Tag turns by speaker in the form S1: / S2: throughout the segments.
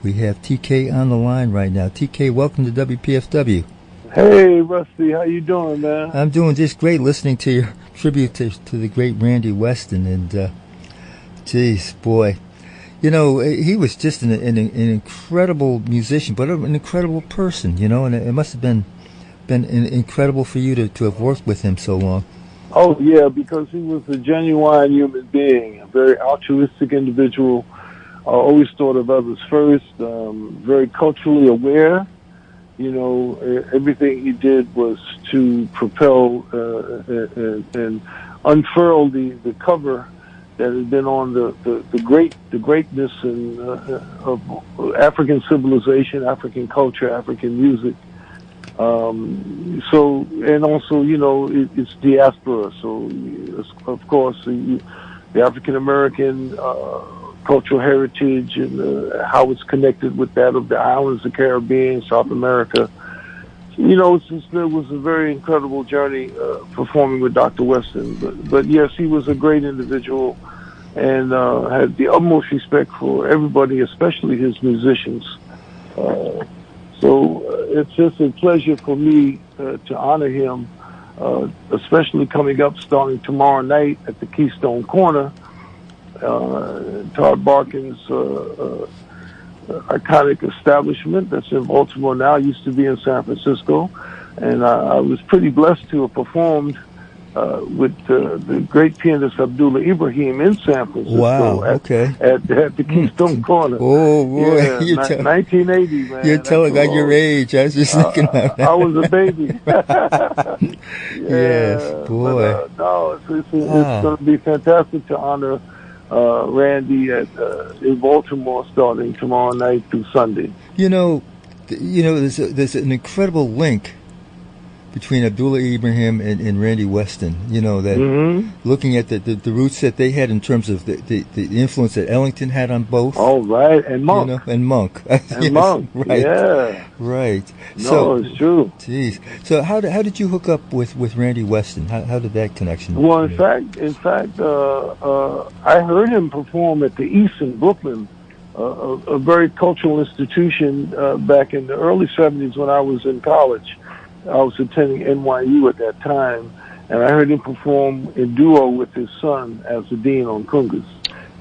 S1: We have TK on the line right now. TK, welcome to WPFW.
S2: Hey, Rusty, how you doing, man?
S1: I'm doing just great, listening to your tribute to the great Randy Weston, and geez, boy, you know, he was just an incredible musician, but an incredible person, you know, and it must have been incredible for you to have worked with him so long.
S2: Oh, yeah, because he was a genuine human being, a very altruistic individual, always thought of others first, very culturally aware. You know, everything he did was to propel and unfurl the cover that had been on the greatness and of African civilization, African culture, African music. So, and also, you know, it's diaspora. So, of course, the African American cultural heritage and how it's connected with that of the islands, the Caribbean, South America. You know, it was a very incredible journey performing with Dr. Weston. But yes, he was a great individual and had the utmost respect for everybody, especially his musicians. So it's just a pleasure for me to honor him, especially coming up starting tomorrow night at the Keystone Corner. Todd Barkin's iconic establishment that's in Baltimore now, used to be in San Francisco. And I was pretty blessed to have performed with the great pianist Abdullah Ibrahim in San Francisco.
S1: Wow, okay.
S2: At the Keystone Corner.
S1: Oh, boy.
S2: Yeah, 1980, man.
S1: You're telling at your age. I was just thinking about that.
S2: I was a baby.
S1: Yes, boy.
S2: But, it's going to be fantastic to honor Randy in Baltimore starting tomorrow night through Sunday.
S1: You know, there's an incredible link between Abdullah Ibrahim and Randy Weston. You know, that looking at the roots that they had in terms of the influence that Ellington had on both.
S2: Oh, right, and Monk.
S1: You know, and Monk.
S2: And
S1: yes,
S2: Monk,
S1: right.
S2: Yeah.
S1: Right.
S2: No,
S1: so,
S2: it's true.
S1: Geez. So how did you hook up with Randy Weston? How did that connection?
S2: Well, in fact, I heard him perform at the East in Brooklyn, a very cultural institution back in the early 70s when I was in college. I was attending NYU at that time, and I heard him perform in duo with his son as the dean on congas,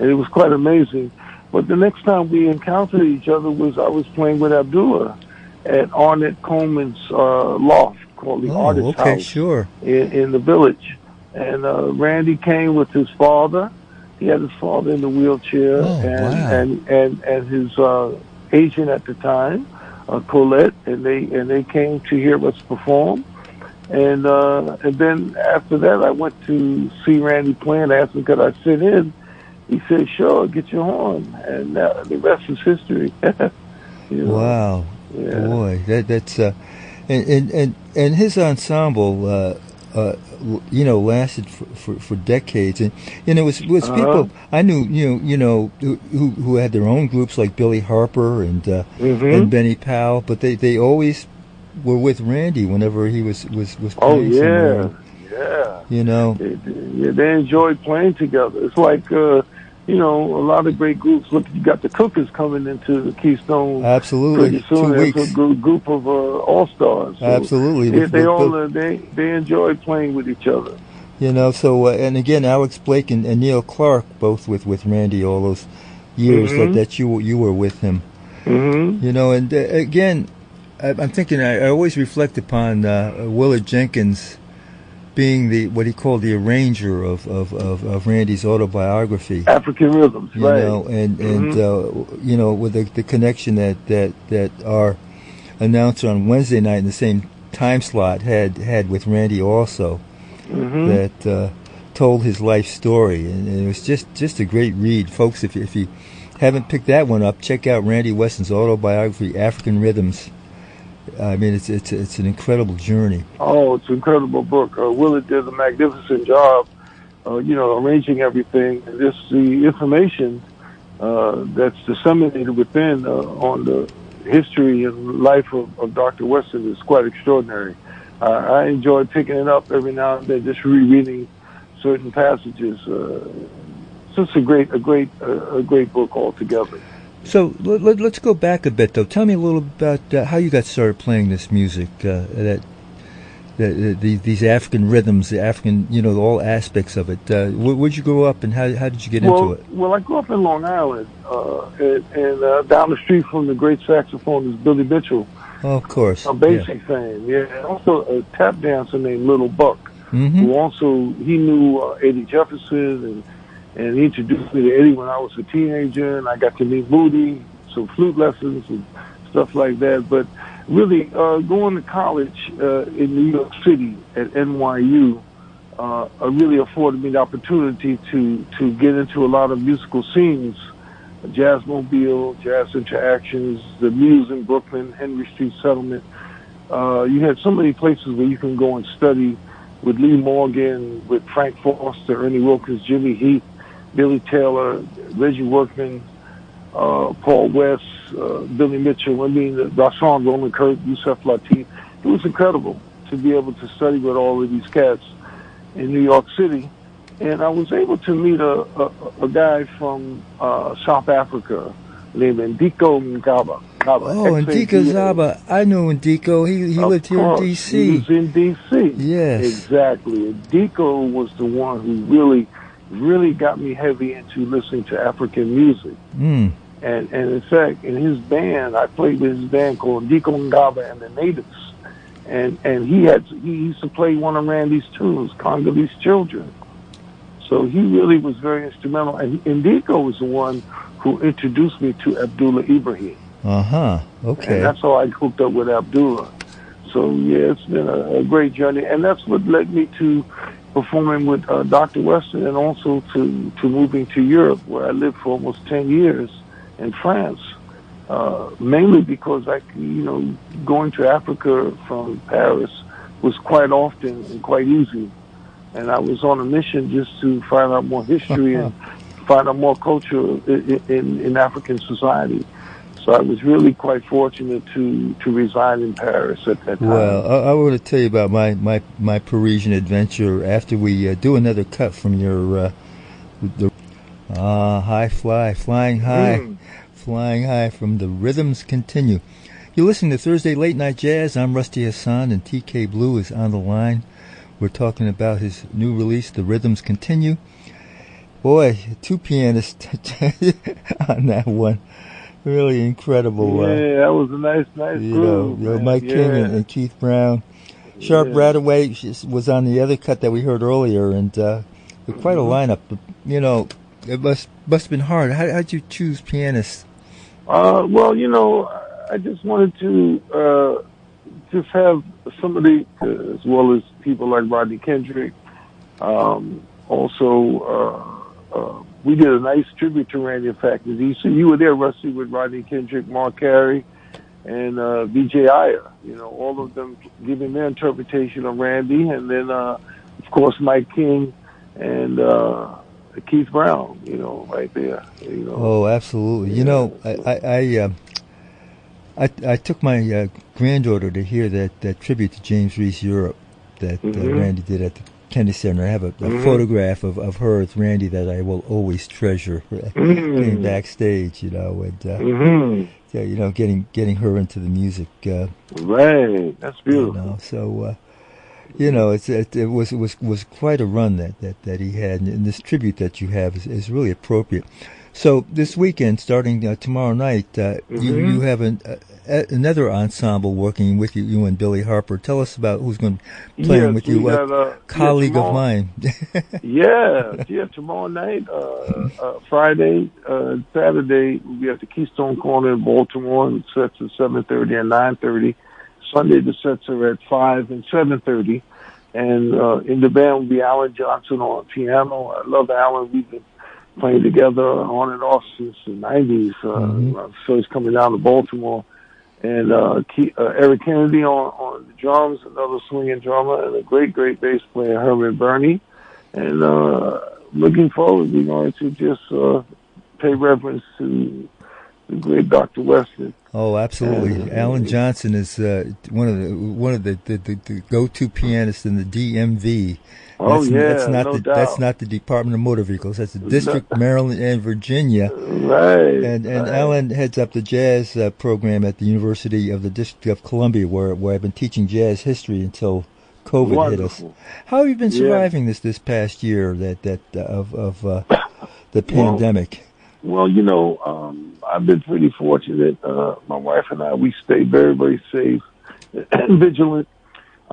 S2: and it was quite amazing. But the next time we encountered each other I was playing with Abdullah at Arnett Coleman's loft called the Artist House
S1: sure.
S2: in the Village. And Randy came with his father. He had his father in the wheelchair, and his agent at the time, Colette, and they came to hear us perform. And then after that, I went to see Randy playing. I asked him, could I sit in? He said, sure, get your horn. And the rest is history. You know?
S1: Wow. Yeah. Boy, that's and his ensemble, you know, lasted for decades, and you know, it was people I knew, you know, who had their own groups like Billy Harper and Benny Powell, but they always were with Randy whenever he was playing.
S2: Oh yeah,
S1: somewhere.
S2: Yeah.
S1: You know,
S2: they enjoyed playing together. It's like you know, a lot of great groups. Look, you got the Cookers coming into the Keystone.
S1: Absolutely,
S2: pretty soon.
S1: 2 weeks.
S2: It's a group of all stars. So
S1: absolutely,
S2: they enjoy playing with each other.
S1: You know, so and again, Alex Blake and Neil Clark both with Randy all those years that you were with him. You know, and again, I'm thinking I always reflect upon Willard Jenkins being what he called the arranger of Randy's autobiography,
S2: African Rhythms,
S1: you
S2: right?
S1: Know, and you know, with the connection that our announcer on Wednesday night in the same time slot had with Randy also, that told his life story, and it was just a great read, folks. If you haven't picked that one up, check out Randy Weston's autobiography, African Rhythms. I mean, it's an incredible journey. Oh,
S2: it's an incredible book. Willard did a magnificent job, you know, arranging everything. And the information that's disseminated within on the history and life of Dr. Weston is quite extraordinary. I enjoy picking it up every now and then, just rereading certain passages. It's just a great book altogether.
S1: So let's go back a bit, though. Tell me a little about how you got started playing this music, these African rhythms, the African, all aspects of it. Where'd you grow up, and how did you get into it?
S2: Well, I grew up in Long Island, and down the street from the great saxophonist Billy Mitchell.
S1: Oh, of course.
S2: A basic fame, yeah. And also a tap dancer named Little Buck, who also, he knew Eddie Jefferson, and he introduced me to Eddie when I was a teenager, and I got to meet Moody, some flute lessons and stuff like that. But really, going to college in New York City at NYU really afforded me the opportunity to get into a lot of musical scenes, Jazzmobile, Jazz Interactions, the Muse in Brooklyn, Henry Street Settlement. You had so many places where you can go and study with Lee Morgan, with Frank Foster, Ernie Wilkins, Jimmy Heath, Billy Taylor, Reggie Workman, Paul West, Billy Mitchell, Rashawn Roland Kirk, Yusef Lateef. It was incredible to be able to study with all of these cats in New York City. And I was able to meet a guy from South Africa named Ndiko Ngaba.
S1: Oh, Ndiko Ngaba. I know Ndiko. He lived here in D.C.
S2: He was in D.C.
S1: Yes.
S2: Exactly. Ndiko was the one who really got me heavy into listening to African music. And in fact, in his band, I played with his band called Ndiko Ngaba and the Natives. And he used to play one of Randy's tunes, Congolese Children. So he really was very instrumental. And Ndiko was the one who introduced me to Abdullah Ibrahim.
S1: Okay.
S2: And that's how I hooked up with Abdullah. So, yeah, it's been a great journey. And that's what led me to performing with Dr. Weston, and also to moving to Europe, where I lived for almost 10 years in France. Mainly because going to Africa from Paris was quite often and quite easy. And I was on a mission just to find out more history and find out more culture in African society. So I was really quite fortunate to reside in Paris at that time.
S1: Well, I want to tell you about my Parisian adventure after we do another cut from your flying high from the Rhythms Continue. You're listening to Thursday Late Night Jazz. I'm Rusty Hassan, and TK Blue is on the line. We're talking about his new release, The Rhythms Continue. Boy, two pianists on that one. Really incredible.
S2: Yeah, that was a nice groove.
S1: Mike King and Keith Brown. Sharp Radaway was on the other cut that we heard earlier, and quite a lineup. It must have been hard. How'd you choose pianists?
S2: Well, I just wanted to just have somebody, as well as people like Rodney Kendrick. We did a nice tribute to Randy. In fact, you were there, Rusty, with Rodney Kendrick, Mark Carey, and B.J. Iyer. All of them giving their interpretation of Randy, and then, of course, Mike King and Keith Brown. Right there.
S1: Oh, absolutely.
S2: Yeah.
S1: I took my granddaughter to hear that tribute to James Reese Europe that Randy did at the Kennedy Center. I have a photograph of her with Randy that I will always treasure. Being backstage, and getting her into the music.
S2: Right, that's beautiful.
S1: So it was quite a run that he had, and this tribute that you have is really appropriate. So this weekend, starting tomorrow night, you have another ensemble working with you and Billy Harper. Tell us about who's going to be playing with you. A colleague of mine.
S2: Tomorrow night, Friday, Saturday, we'll be at the Keystone Corner in Baltimore, and sets at 7:30 and 9:30. Sunday, the sets are at 5 and 7:30. And in the band will be Alan Johnson on piano. I love Alan. We've been playing together on and off since the 90s. So he's coming down to Baltimore. And Eric Kennedy on the drums, another swinging drummer, and a great bass player, Herman Burney. And looking forward, we're going to just pay reverence to the great Dr. Weston.
S1: Oh, absolutely. Alan Johnson is one of the go-to pianists in the DMV. That's not the Department of Motor Vehicles. That's the District, Maryland, and Virginia.
S2: Right.
S1: And Alan heads up the jazz program at the University of the District of Columbia, where I've been teaching jazz history until COVID hit us. How have you been surviving this past year of the pandemic?
S2: Well, I've been pretty fortunate. My wife and I, we stay very, very safe and vigilant.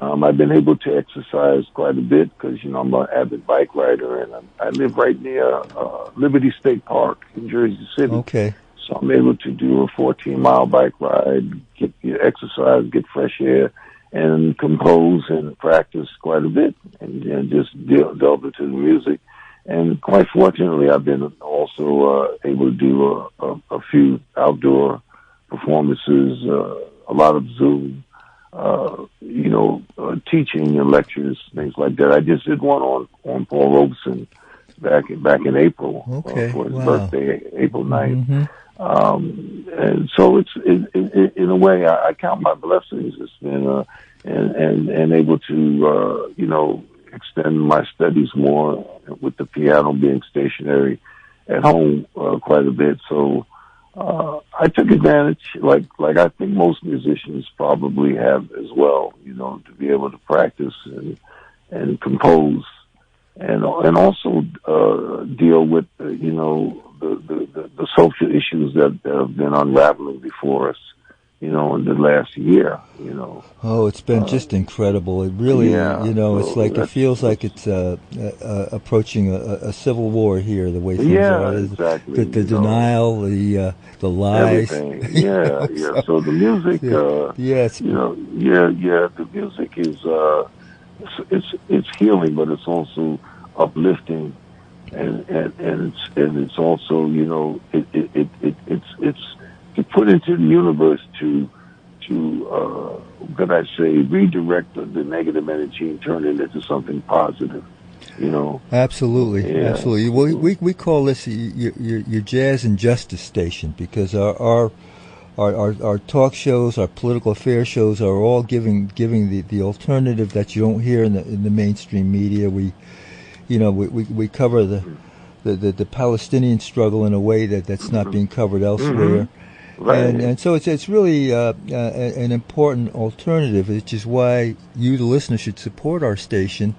S2: I've been able to exercise quite a bit because, I'm an avid bike rider, and I live right near Liberty State Park in Jersey City.
S1: Okay.
S2: So I'm able to do a 14-mile bike ride, get exercise, get fresh air, and compose and practice quite a bit, and just delve into the music. And quite fortunately, I've been also able to do a few outdoor performances, a lot of Zoom, teaching and lectures, things like that. I just did one on Paul Robeson back in April for his birthday, April 9th.
S1: Mm-hmm.
S2: And so it's in a way I count my blessings. It's been and able to extend my studies more with the piano being stationary at home quite a bit. So I took advantage, like I think most musicians probably have as well, to be able to practice and compose, and also deal with the social issues that have been unraveling before us, in the last year,
S1: Oh, it's been just incredible. It really, it's like it feels like it's approaching a civil war here. The way things are,
S2: exactly.
S1: The denial, the lies.
S2: Everything. So the music, the music is it's healing, but it's also uplifting, and it's also it's to put into the universe to could I say, redirect the negative energy and turn it into something positive,
S1: Absolutely, absolutely. Well, we call this your jazz and justice station because our talk shows, our political affairs shows are all giving the alternative that you don't hear in the mainstream media. We cover the Palestinian struggle in a way that's not being covered elsewhere.
S2: Mm-hmm. Right.
S1: And so it's really an important alternative, which is why you, the listener, should support our station.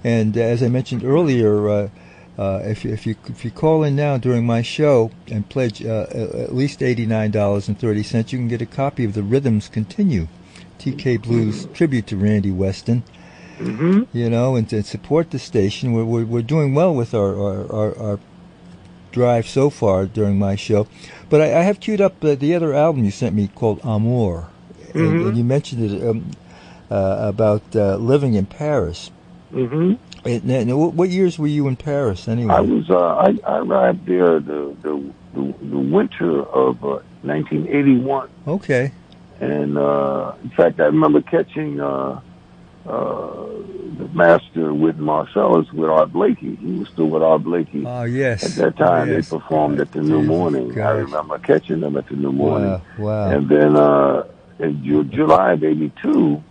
S1: And as I mentioned earlier, if you call in now during my show and pledge at least $89.30, you can get a copy of The Rhythms Continue, TK Blues tribute to Randy Weston.
S2: Mm-hmm.
S1: And to support the station. We're doing well with our drive so far during my show, but I have queued up the other album you sent me called Amour, and you mentioned it about living in Paris.
S2: Mm-hmm.
S1: And what years were you in Paris anyway?
S2: I was I arrived there the winter of 1981.
S1: Okay.
S2: And in fact, I remember catching the master with Marcellus with Art Blakey. He was still with Art Blakey.
S1: Oh, yes.
S2: At that time, they performed at the New Morning.
S1: Gosh.
S2: I remember catching them at the New Morning.
S1: Wow.
S2: And then in July of '82,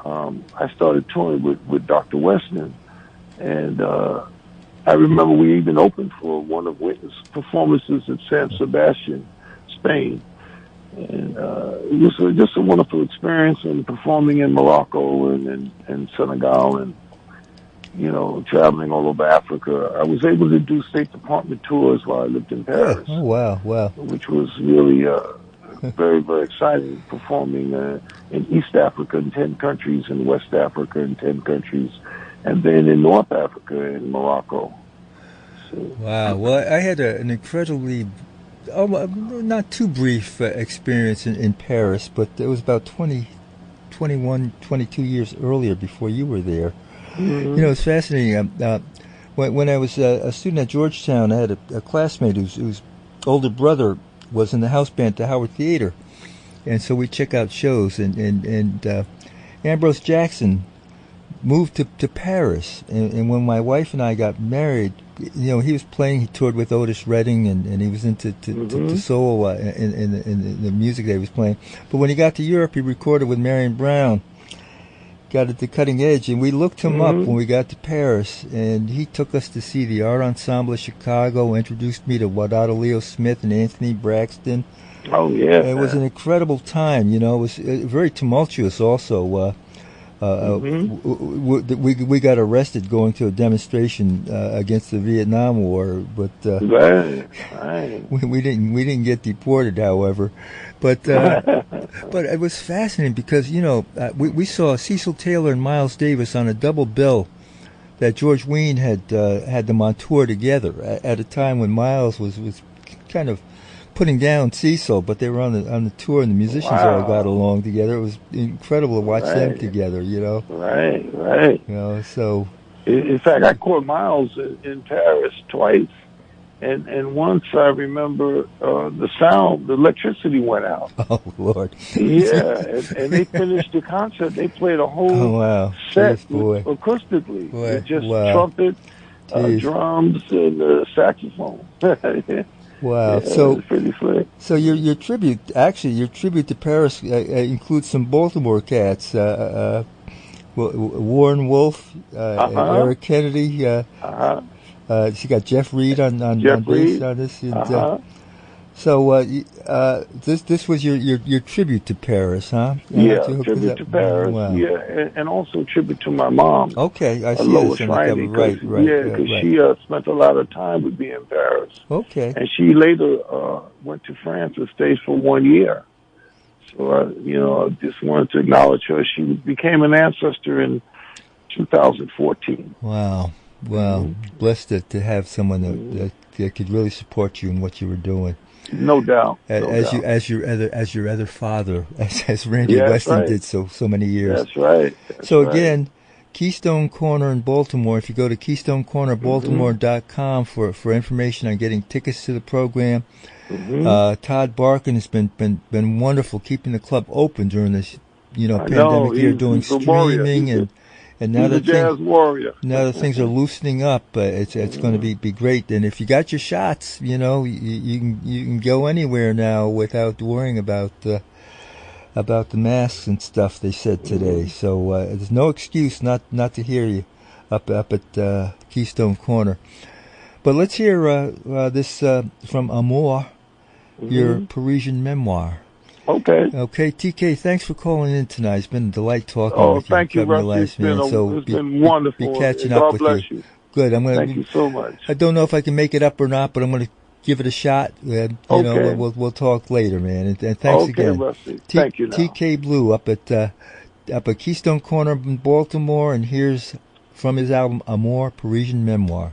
S2: I started touring with Dr. Weston. And I remember we even opened for one of Wynton's performances at San Sebastian, Spain. And it was just a wonderful experience, and performing in Morocco and Senegal and, traveling all over Africa. I was able to do State Department tours while I lived in Paris.
S1: Oh, wow.
S2: Which was really very, very exciting, performing in East Africa in 10 countries, in West Africa in 10 countries, and then in North Africa in Morocco. So,
S1: wow. Well, I had an incredibly not too brief experience in Paris, but it was about 21, 22 years earlier before you were there.
S2: Mm-hmm.
S1: It's fascinating. When I was a student at Georgetown, I had a classmate whose older brother was in the house band at the Howard Theater, and so we check out shows. And Ambrose Jackson moved to Paris, and when my wife and I got married, you know, he was playing. He toured with Otis Redding, and he was into to soul in the music that he was playing. But when he got to Europe, he recorded with Marion Brown. Got at the cutting edge, and we looked him up when we got to Paris, and he took us to see the Art Ensemble of Chicago, introduced me to Wadada Leo Smith and Anthony Braxton.
S2: Oh, yeah.
S1: It was an incredible time, you know. It was very tumultuous also. We got arrested going to a demonstration against the Vietnam War, but we didn't get deported, however. But but it was fascinating because, you know, we saw Cecil Taylor and Miles Davis on a double bill that George Wein had them on tour together at a time when Miles was kind of putting down Cecil, but they were on the tour, and the musicians all got along together. It was incredible to watch them together, you know. Right. You know, so.
S2: In fact, I caught Miles in Paris twice, and once I remember the electricity went out.
S1: Oh, Lord.
S2: Yeah, and they finished the concert. They played a whole set acoustically. With just trumpet, drums, and saxophone.
S1: Wow!
S2: Yeah, so pretty slick.
S1: So your tribute to Paris includes some Baltimore cats, Warren Wolf, Eric Kennedy. She got Jeff Reed on bass on this. And, so this was your tribute to Paris, huh?
S2: Yeah, tribute to Paris. Wow. Yeah, and also tribute to my mom.
S1: Okay, I see
S2: Lois
S1: this.
S2: Riley,
S1: right.
S2: Yeah, because she spent a lot of time with me in Paris.
S1: Okay.
S2: And she later went to France and stayed for 1 year. So, you know, I just wanted to acknowledge her. She became an ancestor in 2014.
S1: Wow. Blessed to have someone that could really support you in what you were doing.
S2: No doubt.
S1: As your other father, as Randy Weston did so many years.
S2: That's right.
S1: Again, Keystone Corner in Baltimore. If you go to KeystoneCornerBaltimore.com for information on getting tickets to the program. Todd Barkin has been wonderful keeping the club open during this pandemic year, doing streaming and now that things are loosening up, it's going to be great. And if you got your shots, you know, you can go anywhere now without worrying about the masks and stuff. They said today, so there's no excuse not to hear you up at Keystone Corner. But let's hear this from Amour, your Parisian memoir.
S2: Okay,
S1: TK, thanks for calling in tonight. It's been a delight talking with you.
S2: Thank you, Rusty. It's been wonderful.
S1: Be catching up with
S2: bless
S1: you. Good.
S2: Thank you so much.
S1: I don't know if I can make it up or not, but I'm going to give it a shot. We'll talk later, man. And thanks again.
S2: Okay, Rusty. Thank you.
S1: TK Blue up at Keystone Corner in Baltimore, and here's from his album Amour, Parisian Memoir.